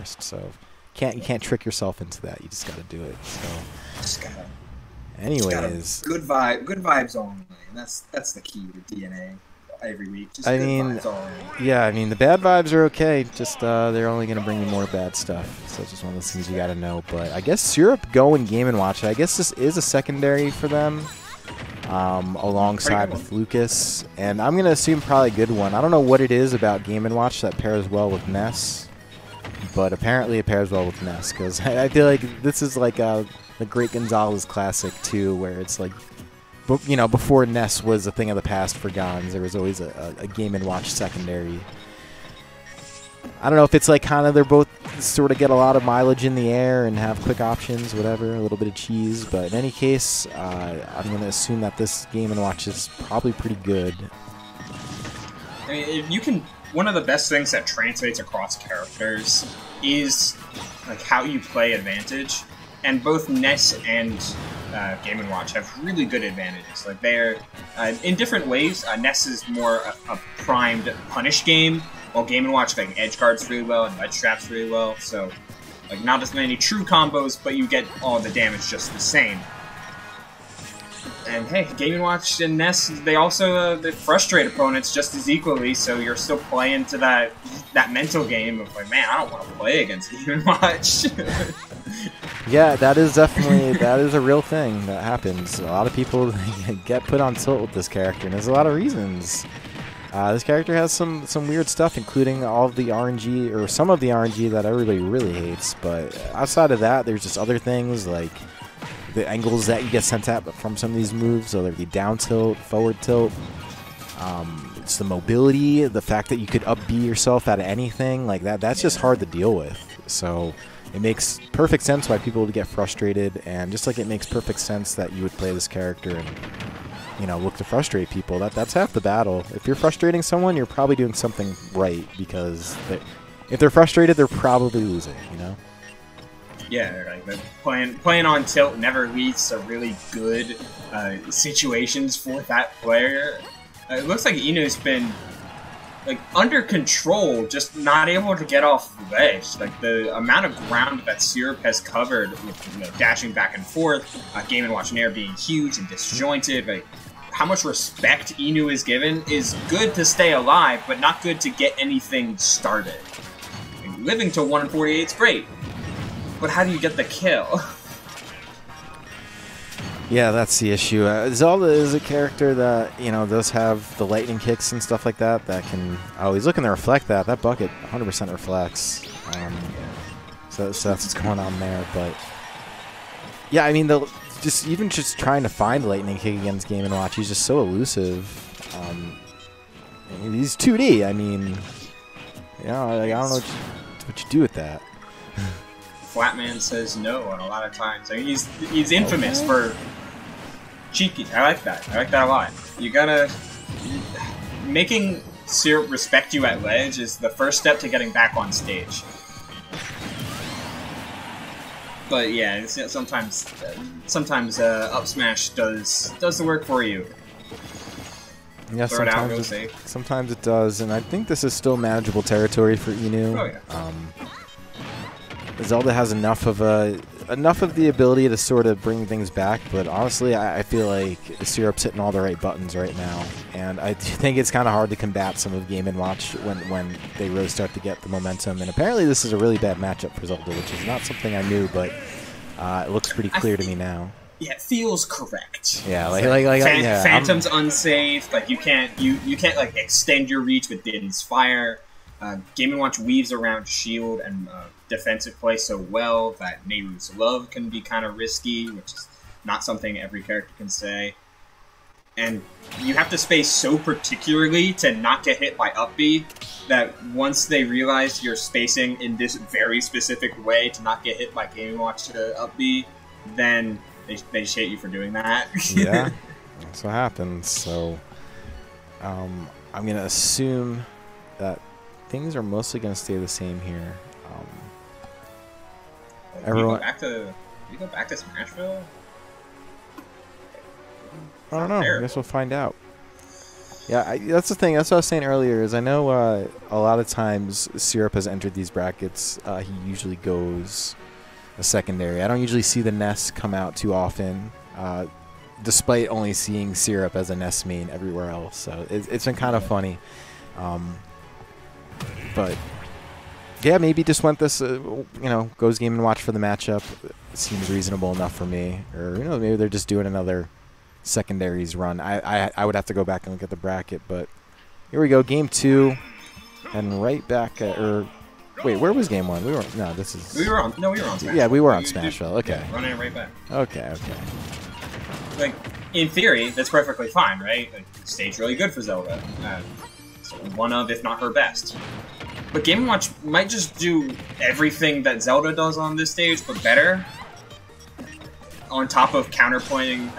first. So you can't trick yourself into that. You just got to do it. So Just gotta, anyways, good vibes only. And that's the key to DNA every week. Just I good mean, vibes only. yeah, I mean the bad vibes are okay. Just they're only gonna bring you more bad stuff. So it's just one of those things you got to know. But I guess Syrup Go and Game and Watch. I guess this is a secondary for them. Alongside with Lucas, and I'm gonna assume probably a good one. I don't know what it is about Game & Watch that pairs well with Ness, but apparently it pairs well with Ness, because I feel like this is like the Great Gonzalez classic too, where it's like, you know, before Ness was a thing of the past for Gons, there was always a Game & Watch secondary. I don't know if it's like kind of they're both sort of get a lot of mileage in the air and have quick options, whatever, a little bit of cheese. But in any case, I'm going to assume that this Game & Watch is probably pretty good. I mean, if you can, one of the best things that translates across characters is like how you play advantage, and both Ness and Game & Watch have really good advantages. Like they're in different ways. Ness is more a primed punish game, while Game & Watch like edge guards really well and ledge traps really well. So like not as many true combos, but you get all the damage just the same. And hey, Game & Watch and Ness, they also they frustrate opponents just as equally, so you're still playing to that mental game of like, man, I don't want to play against Game & Watch. Yeah, that is definitely, that is a real thing that happens. A lot of people get put on tilt with this character, and there's a lot of reasons. This character has some weird stuff, including all of the RNG, or some of the RNG that everybody really hates, but outside of that, there's just other things like the angles that you get sent at from some of these moves, whether it be down tilt, forward tilt. It's the mobility, the fact that you could up B yourself out of anything, like that's just hard to deal with. So it makes perfect sense why people would get frustrated, and just like it makes perfect sense that you would play this character and, you know, look to frustrate people. That's half the battle. If you're frustrating someone, you're probably doing something right, because if they're frustrated, they're probably losing, you know? Yeah, like playing on tilt never leads to really good situations for that player. It looks like Inu's been like under control, just not able to get off the ledge. Like the amount of ground that Syrup has covered with, you know, dashing back and forth, Game & Watch Nair being huge and disjointed, like how much respect Inu is given is good to stay alive, but not good to get anything started. Like, living to 1 in 48 is great, but how do you get the kill? Yeah, that's the issue. Zelda is a character that, you know, does have the lightning kicks and stuff like that can... Oh, he's looking to reflect that. That bucket 100% reflects. So that's what's going on there. But, yeah, I mean, just trying to find lightning kick against Game & Watch, he's just so elusive. He's 2D. I mean, you know, like, I don't know what you do with that. Flatman says no on a lot of times. I mean, he's infamous for cheeky. I like that. I like that a lot. You gotta... Making Syrup respect you at ledge is the first step to getting back on stage. But yeah, sometimes up smash does the work for you. Yeah, sometimes it does, and I think this is still manageable territory for Inu. Oh yeah. Zelda has enough of the ability to sort of bring things back, but honestly, I feel like Syrup's hitting all the right buttons right now, and I think it's kind of hard to combat some of Game & Watch when they really start to get the momentum. And apparently, this is a really bad matchup for Zelda, which is not something I knew, but it looks pretty clear to me now. Yeah, it feels correct. Yeah, yeah, Phantom's unsafe. Like you can't like extend your reach with Diddy's fire. Game & Watch weaves around shield and defensive play so well that Nehru's love can be kind of risky, which is not something every character can say. And you have to space so particularly to not get hit by up B that once they realize you're spacing in this very specific way to not get hit by Game & Watch to up B, then they just hate you for doing that. Yeah, that's what happens. So I'm going to assume that things are mostly going to stay the same here. Everyone, you go back to Smashville? I don't know. I guess we'll find out. Yeah, that's the thing. That's what I was saying earlier. Is I know a lot of times Syrup has entered these brackets. He usually goes a secondary. I don't usually see the Ness come out too often, despite only seeing Syrup as a Ness main everywhere else. So it's been kind of funny. But yeah, maybe just went this, goes Game & Watch for the matchup. It seems reasonable enough for me. Or maybe they're just doing another secondaries run. I would have to go back and look at the bracket, but here we go, game 2, and right back at, wait, where was game 1? We were on Smashville. Yeah, we were on Smashville. Okay. Yeah, running it right back. Okay. Like, in theory, that's perfectly fine, right? Like, the stage really good for Zelda. So one of, if not her best. But Game & Watch might just do everything that Zelda does on this stage, but better. On top of counterpointing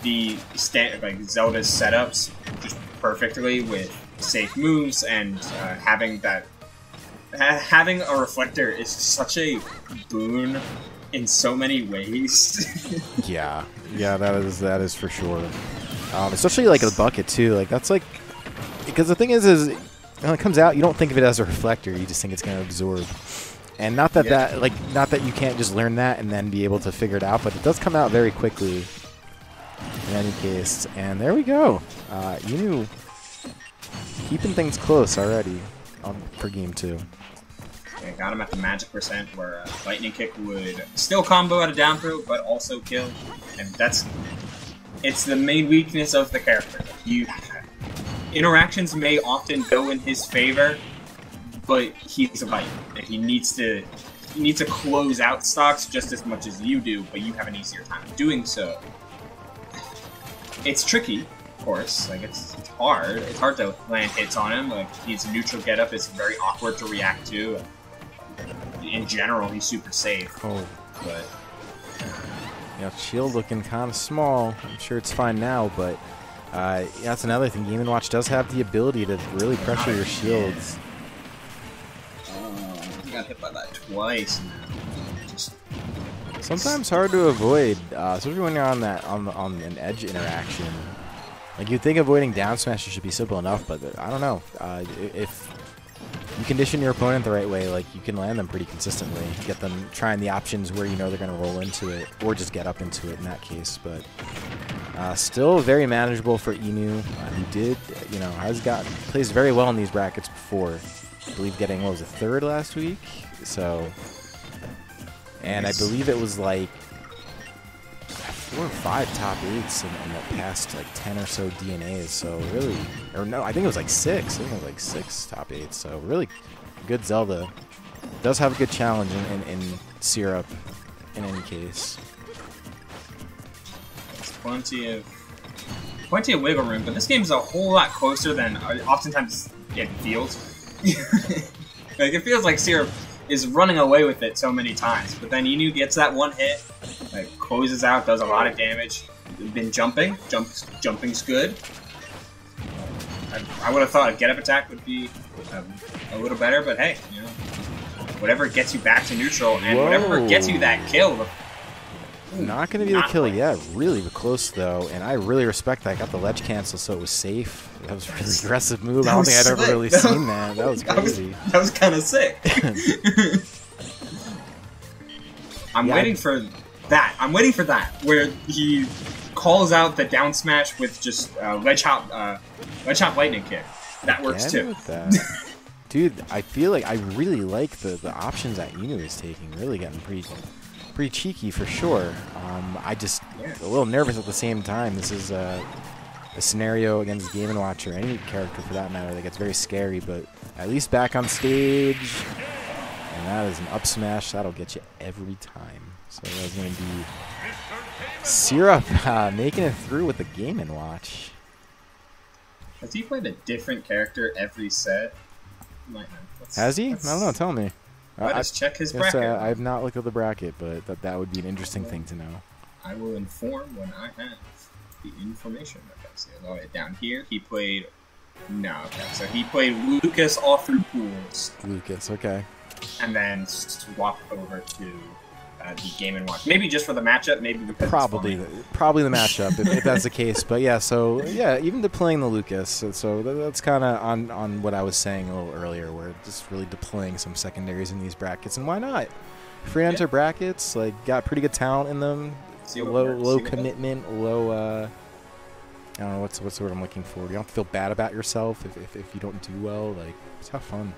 the Zelda's setups just perfectly with safe moves, and having a reflector is such a boon in so many ways. yeah, that is for sure. Especially like a bucket too. Like that's like, because the thing is when it comes out, you don't think of it as a reflector. You just think it's going to absorb. And not that not that you can't just learn that and then be able to figure it out, but it does come out very quickly. In any case, and there we go. Inu keeping things close already for game 2. I got him at the magic percent where Lightning Kick would still combo at a down throw, but also kill. And it's the main weakness of the character. Interactions may often go in his favor, but he's a Viking, and he needs to close out stocks just as much as you do, but you have an easier time doing so. It's tricky, of course. Like it's hard. It's hard to land hits on him. Like he's a neutral getup. It's very awkward to react to. In general, he's super safe. Oh, but yeah, shield looking kind of small. I'm sure it's fine now, but that's another thing. Game & Watch does have the ability to really pressure your shields. He got hit by that twice. Sometimes hard to avoid, especially when you're on an edge interaction. Like you'd think avoiding down smash should be simple enough, but I don't know. If you condition your opponent the right way, like you can land them pretty consistently. Get them trying the options where you know they're going to roll into it, or just get up into it in that case. But still very manageable for Inu. He plays very well in these brackets before. I believe getting, what was it, 3rd last week? So. And I believe it was like 4 or 5 top 8s in the past like 10 or so DNAs. So really, or no, I think it was like 6. I think it was like 6 top 8s. So really good Zelda. Does have a good challenge in Syrup in any case. There's plenty of wiggle room, but this game is a whole lot closer than oftentimes it feels. Like it feels like Syrup is running away with it so many times, but then Inu gets that one hit, like closes out, does a lot of damage. Been jumping's good. I would have thought a get up attack would be a little better, but hey, whatever gets you back to neutral and whatever gets you that kill. Not going to be the kill yet. Really close though, and I really respect that. I got the ledge cancel, so it was safe. That was a really aggressive move. I don't think I'd ever really seen that. That was crazy. That was kind of sick. I'm waiting for that, where he calls out the down smash with just ledge hop lightning kick. That works too. With that. Dude, I feel like I really like the options that Inu is taking. Really getting pretty cheeky for sure. I just a little nervous at the same time. This is a scenario against Game & Watch, or any character for that matter, that gets very scary, but at least back on stage. And that is an up smash. That'll get you every time. So that's going to be Syrup making it through with the Game & Watch. Has he played a different character every set? Has he? I don't know. Tell me. Let's check his bracket. I have not looked at the bracket, but that would be an interesting thing to know. I will inform when I have the information. Okay, so all the way down here, he played... No, okay, so he played Lucas all through pools. Lucas, okay. And then swapped over to the Game & Watch. Maybe just for the matchup, maybe because probably the matchup if that's the case. But yeah, so yeah, even deploying the Lucas. So that's kind of on what I was saying a little earlier, where just really deploying some secondaries in these brackets, and why not? Free enter brackets, like got pretty good talent in them. Low commitment, low. I don't know what's the word I'm looking for. You don't have to feel bad about yourself if you don't do well. Like, just have fun.